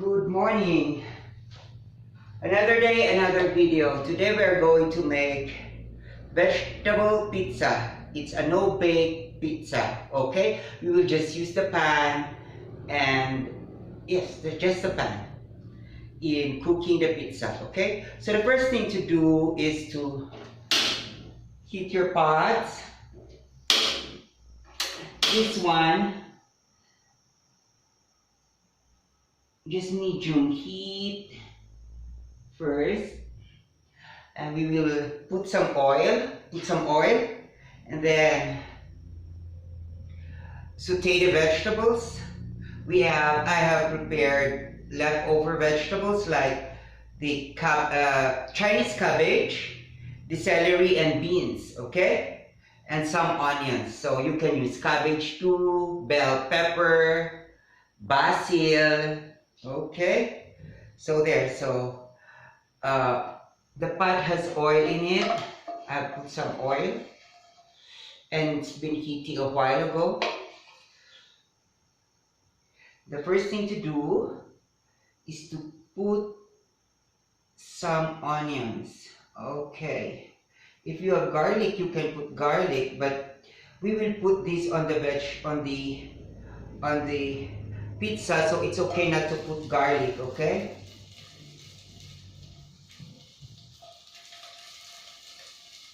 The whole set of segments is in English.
Good morning. Another day, another video. Today we are going to make vegetable pizza. It's a no-bake pizza, okay? We will just use the pan and yes, just the pan in cooking the pizza, okay? So the first thing to do is to heat your pots. This one, just medium heat first, and we will put some oil, and then saute the vegetables. I have prepared leftover vegetables like the Chinese cabbage, the celery and beans, okay? And some onions. So you can use cabbage too, bell pepper, basil, okay? So there, the pot has oil in it. I put some oil and it's been heating a while ago. The first thing to do is to put some onions. Okay. If you have garlic, you can put garlic, but we will put this on the pizza, so it's okay not to put garlic, okay?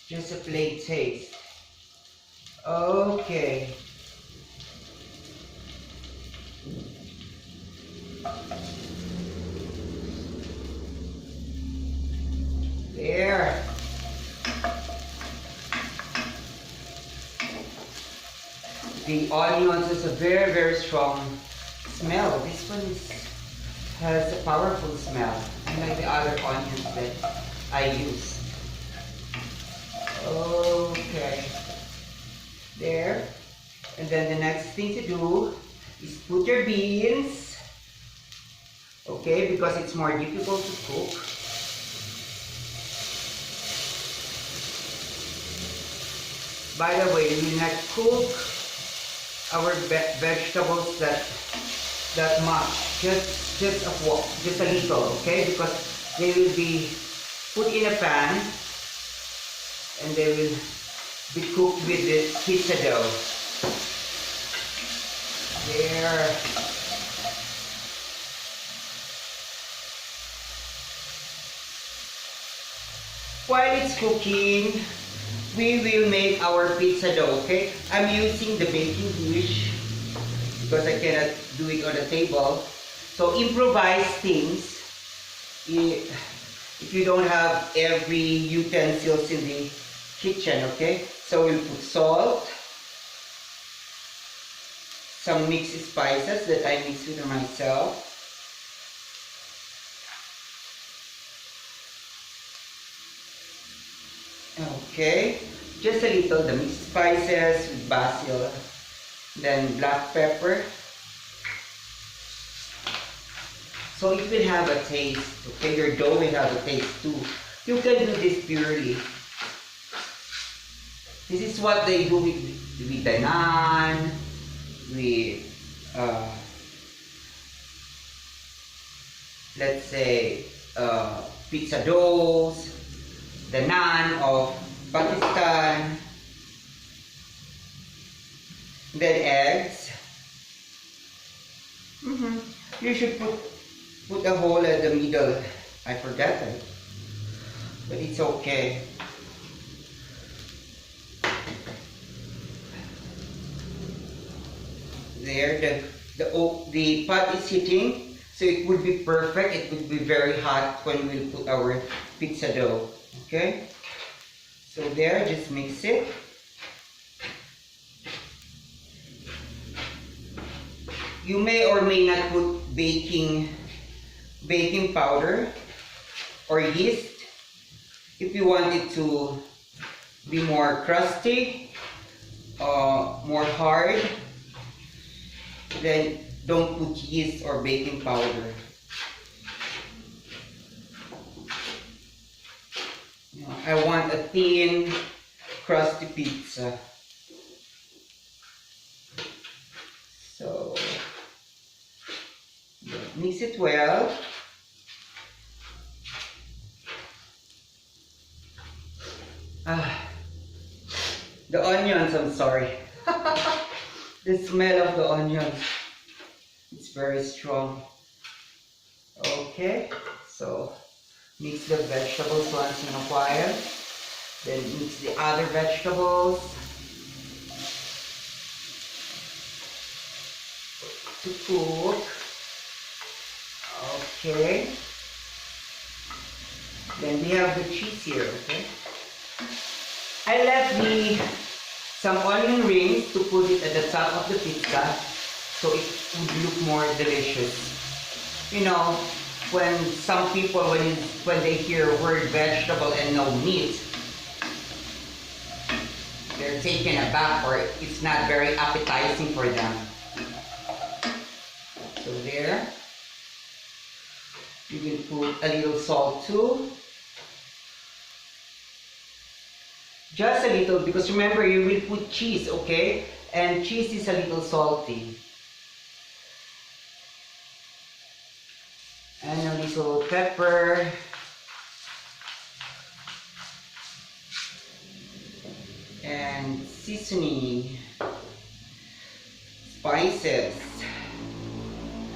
Just a plain taste. Okay. There. The onions is a very, very strong smell. This one has a powerful smell, unlike the other onions that I use. Okay. There. And then the next thing to do is put your beans. Okay, because it's more difficult to cook. By the way, we will not cook our vegetables that much, just a little, okay? Because they will be put in a pan and they will be cooked with the pizza dough. There. While it's cooking, we will make our pizza dough, okay? I'm using the baking dish because I cannot do it on the table. So improvise things if you don't have every utensils in the kitchen, okay? So we'll put salt, some mixed spices that I mix with myself. Okay, just a little, the mixed spices with basil, then black pepper. So it will have a taste, okay? Your dough will have a taste too. You can do this purely. This is what they do with the naan, with, let's say, pizza doughs, the naan of Pakistan, then eggs. You should put a hole at the middle. I forgot it, but it's okay. There, the pot is heating, so it would be perfect. It would be very hot when we put our pizza dough. Okay, so there, just mix it. You may or may not put baking powder or yeast if you want it to be more crusty, more hard. Then don't put yeast or baking powder. I want a thin, crusty pizza. So Mix it well. The onions, I'm sorry. The smell of the onions, it's very strong. Okay, so mix the vegetables once in a while. Then mix the other vegetables to cook. Okay. Then we have the cheese here, okay? I left some onion rings to put it at the top of the pizza so it would look more delicious. You know, when some people, when they hear word vegetable and no meat, they're taken aback, or it's not very appetizing for them. So there. You will put a little salt too. Just a little, because remember you will put cheese, okay? And cheese is a little salty. And a little pepper. And seasoning. Spices.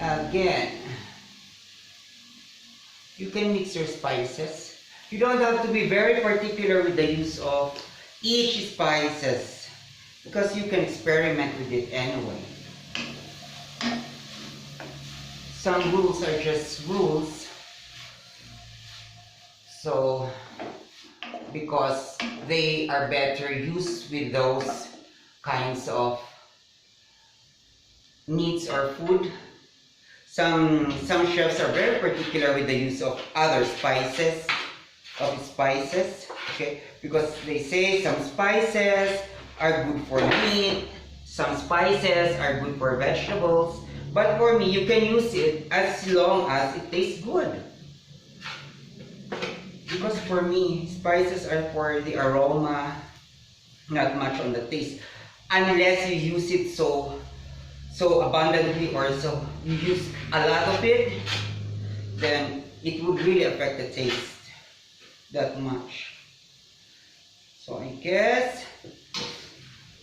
Again. You can mix your spices. You don't have to be very particular with the use of each spices, because you can experiment with it anyway. Some rules are just rules. So, because they are better used with those kinds of meats or food. Some chefs are very particular with the use of other spices, okay? Because they say some spices are good for meat, some spices are good for vegetables. But for me, you can use it as long as it tastes good. Because for me, spices are for the aroma, not much on the taste. Unless you use it so abundantly, or so you use a lot of it, then it would really affect the taste that much. So I guess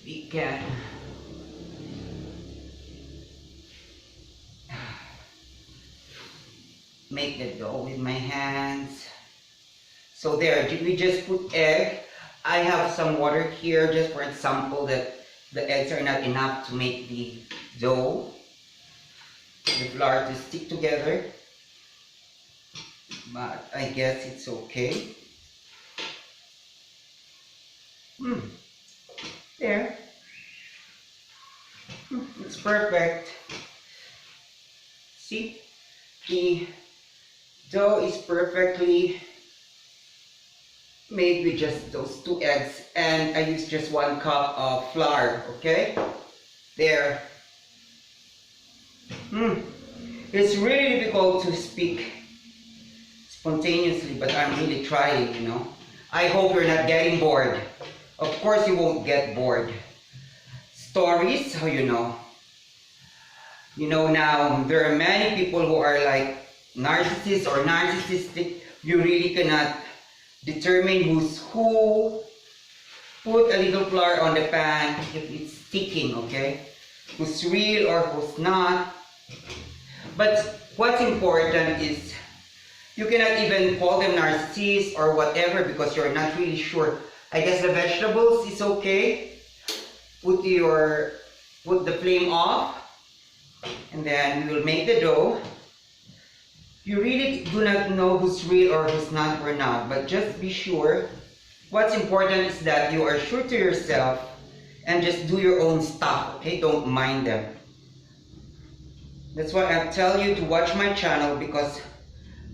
we can make the dough with my hands. So there, we just put egg. I have some water here just for example that the eggs are not enough to make the dough, the flour to stick together, but I guess it's okay. There. It's perfect. See, the dough is perfectly made with just those 2 eggs, and I use just 1 cup of flour, okay? There. It's really difficult to speak spontaneously, but I'm really trying, you know. I hope you're not getting bored. Of course you won't get bored. Stories, how you know? You know, now there are many people who are like narcissists or narcissistic. You really cannot determine who's who. Put a little flour on the pan if it's sticking, okay? Who's real or who's not. But what's important is you cannot even call them narcissists or whatever because you're not really sure. I guess the vegetables is okay. Put the flame off, and then we will make the dough. You really do not know who's real or who's not or not, but just be sure. What's important is that you are sure to yourself and just do your own stuff, okay? Don't mind them. That's why I tell you to watch my channel, because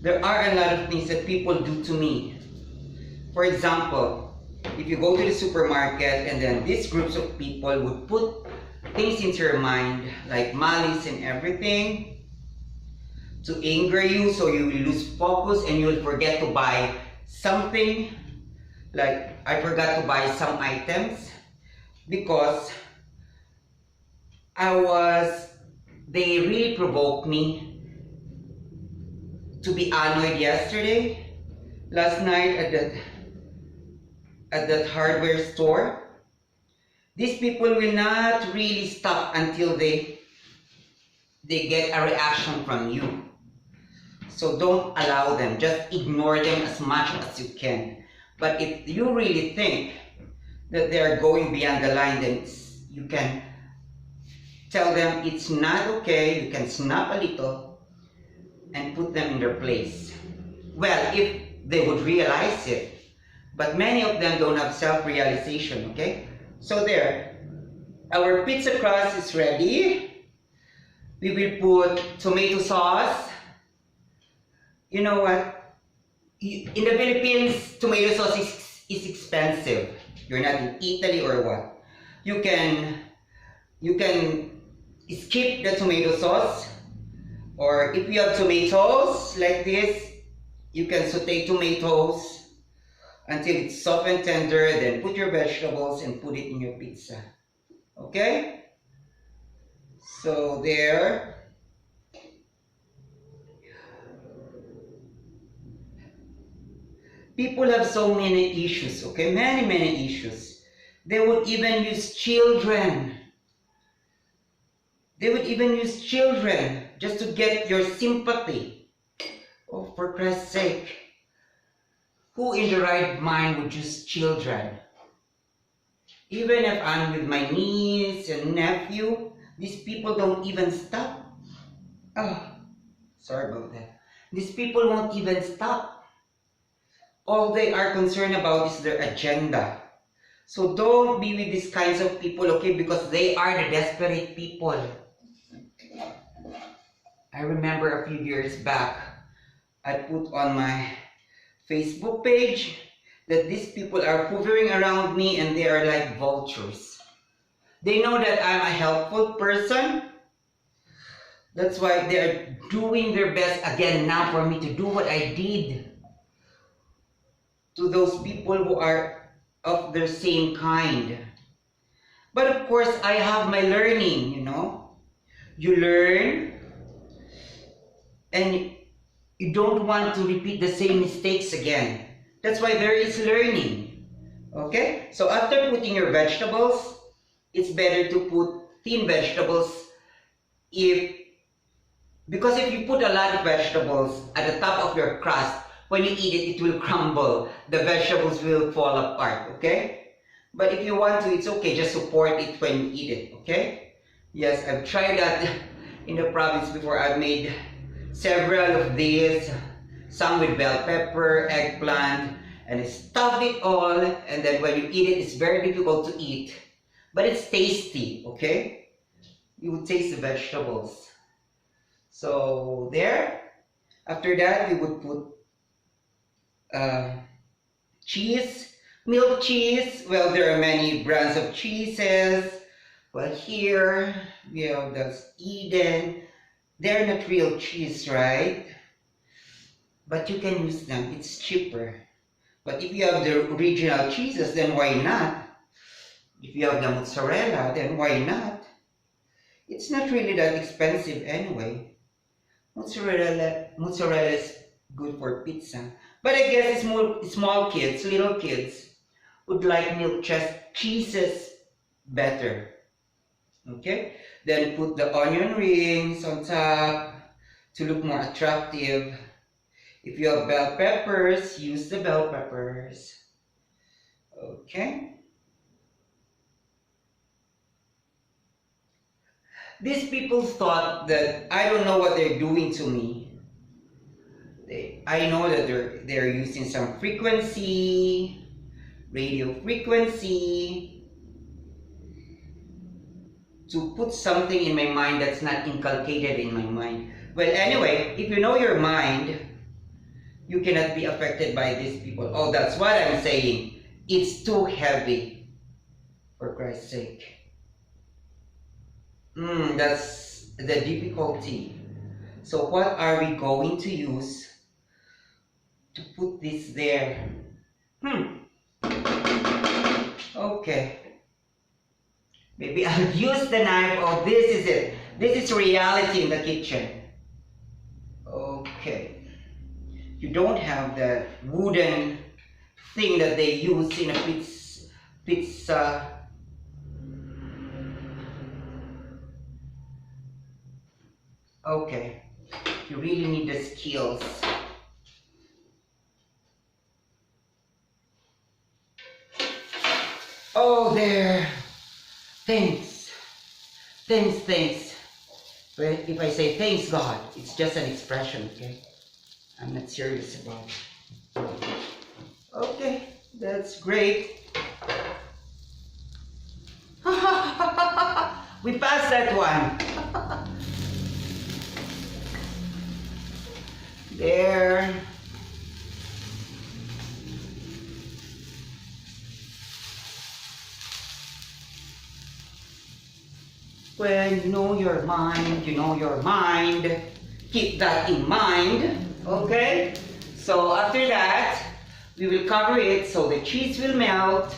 there are a lot of things that people do to me. For example, if you go to the supermarket and then these groups of people would put things into your mind like malice and everything to anger you, so you will lose focus and you will forget to buy something. Like I forgot to buy some items because they really provoked me, to be annoyed last night at that hardware store. These people will not really stop until they get a reaction from you. So don't allow them. Just ignore them as much as you can. But if you really think that they are going beyond the line, then you can tell them it's not okay. You can snap a little and put them in their place. Well, if they would realize it. But many of them don't have self-realization, okay? So there, our pizza crust is ready. We will put tomato sauce. You know what? In the Philippines, tomato sauce is expensive. You're not in Italy or what? You can skip the tomato sauce, or if you have tomatoes like this, you can saute tomatoes until it's soft and tender, then put your vegetables and put it in your pizza. Okay? So there. People have so many issues, okay? Many issues. They would even use children. They would even use children just to get your sympathy. Oh, for Christ's sake. Who in the right mind would use children? Even if I'm with my niece and nephew, these people don't even stop. Oh, sorry about that. These people won't even stop. All they are concerned about is their agenda. So don't be with these kinds of people, okay? Because they are the desperate people. I remember a few years back, I put on my Facebook page that these people are hovering around me and they are like vultures. They know that I'm a helpful person. That's why they are doing their best again now for me to do what I did to those people who are of their same kind. But of course, I have my learning, you know. You learn, and you don't want to repeat the same mistakes again. That's why there is learning. Okay? So after putting your vegetables, it's better to put thin vegetables because if you put a lot of vegetables at the top of your crust, when you eat it, it will crumble. The vegetables will fall apart, okay? But if you want to, it's okay. Just support it when you eat it, okay? Yes, I've tried that in the province before. I've made several of these. Some with bell pepper, eggplant, and I stuffed it all. And then when you eat it, it's very difficult to eat. But it's tasty, okay? You would taste the vegetables. So there. After that, we would put cheese, milk cheese. Well, there are many brands of cheeses. Well, here we have this Eden. They're not real cheese, right? But you can use them. It's cheaper. But if you have the original cheeses, then why not? If you have the mozzarella, then why not? It's not really that expensive anyway. Mozzarella is good for pizza. But I guess small kids, little kids, would like milk cheeses better. Okay? Then put the onion rings on top to look more attractive. If you have bell peppers, use the bell peppers. Okay? These people thought that I don't know what they're doing to me. I know that they're using some frequency, radio frequency, to put something in my mind that's not inculcated in my mind. Well, anyway, if you know your mind, you cannot be affected by these people. Oh, that's what I'm saying. It's too heavy, for Christ's sake. That's the difficulty. So what are we going to use to put this there? Okay. Maybe I'll use the knife. Oh, this is it. This is reality in the kitchen. Okay. you don't have the wooden thing that they use in a pizza. Okay, you really need the skills. Oh, there. Thanks. Thanks. But if I say thanks God, it's just an expression, okay? I'm not serious about it. Okay, that's great. We passed that one. There. When you know your mind, you know your mind. Keep that in mind, okay? So after that, we will cover it so the cheese will melt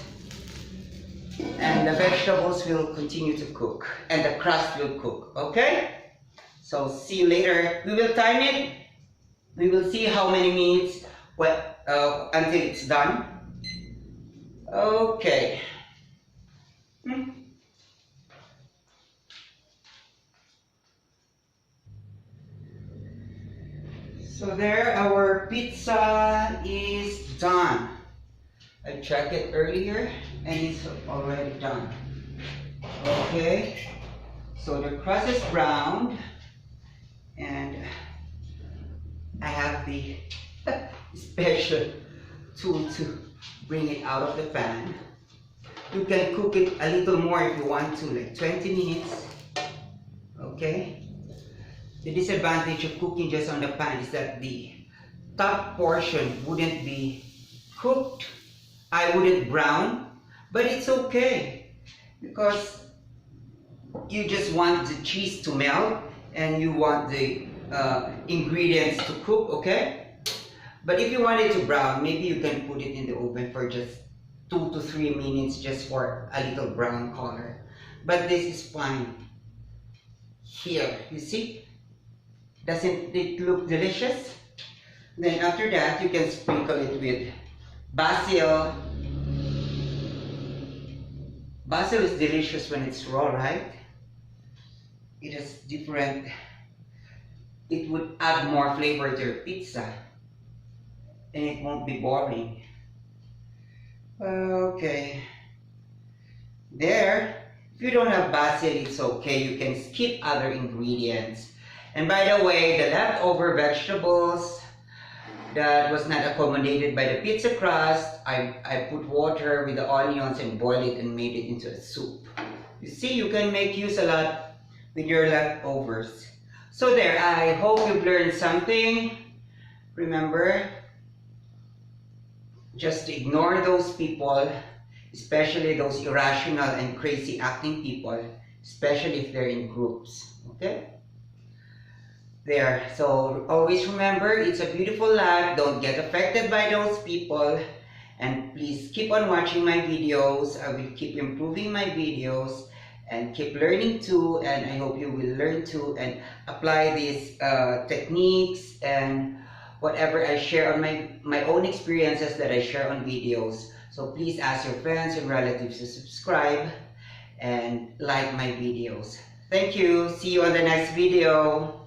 and the vegetables will continue to cook and the crust will cook, okay? So see you later. We will time it. We will see how many minutes until it's done. Okay. So there, our pizza is done. I checked it earlier and it's already done. Okay, so the crust is browned and I have the special tool to bring it out of the pan. You can cook it a little more if you want to, like 20 minutes. Okay. The disadvantage of cooking just on the pan is that the top portion wouldn't be cooked. I wouldn't brown, but it's okay because you just want the cheese to melt and you want the ingredients to cook, okay? But if you want it to brown, maybe you can put it in the oven for just 2 to 3 minutes just for a little brown color. But this is fine. Here, you see? Doesn't it look delicious? Then after that, you can sprinkle it with basil. Basil is delicious when it's raw, right? It is different. It would add more flavor to your pizza. And it won't be boring. Okay. There. If you don't have basil, it's okay. You can skip other ingredients. And by the way, the leftover vegetables that was not accommodated by the pizza crust, I put water with the onions and boiled it and made it into a soup. You see, you can make use a lot with your leftovers. So there, I hope you've learned something. Remember, just ignore those people, especially those irrational and crazy acting people, especially if they're in groups, okay? There, so always remember, it's a beautiful life. Don't get affected by those people. And please keep on watching my videos. I will keep improving my videos and keep learning too. And I hope you will learn too and apply these techniques and whatever I share on my own experiences that I share on videos. So please ask your friends and relatives to subscribe and like my videos. Thank you. See you on the next video.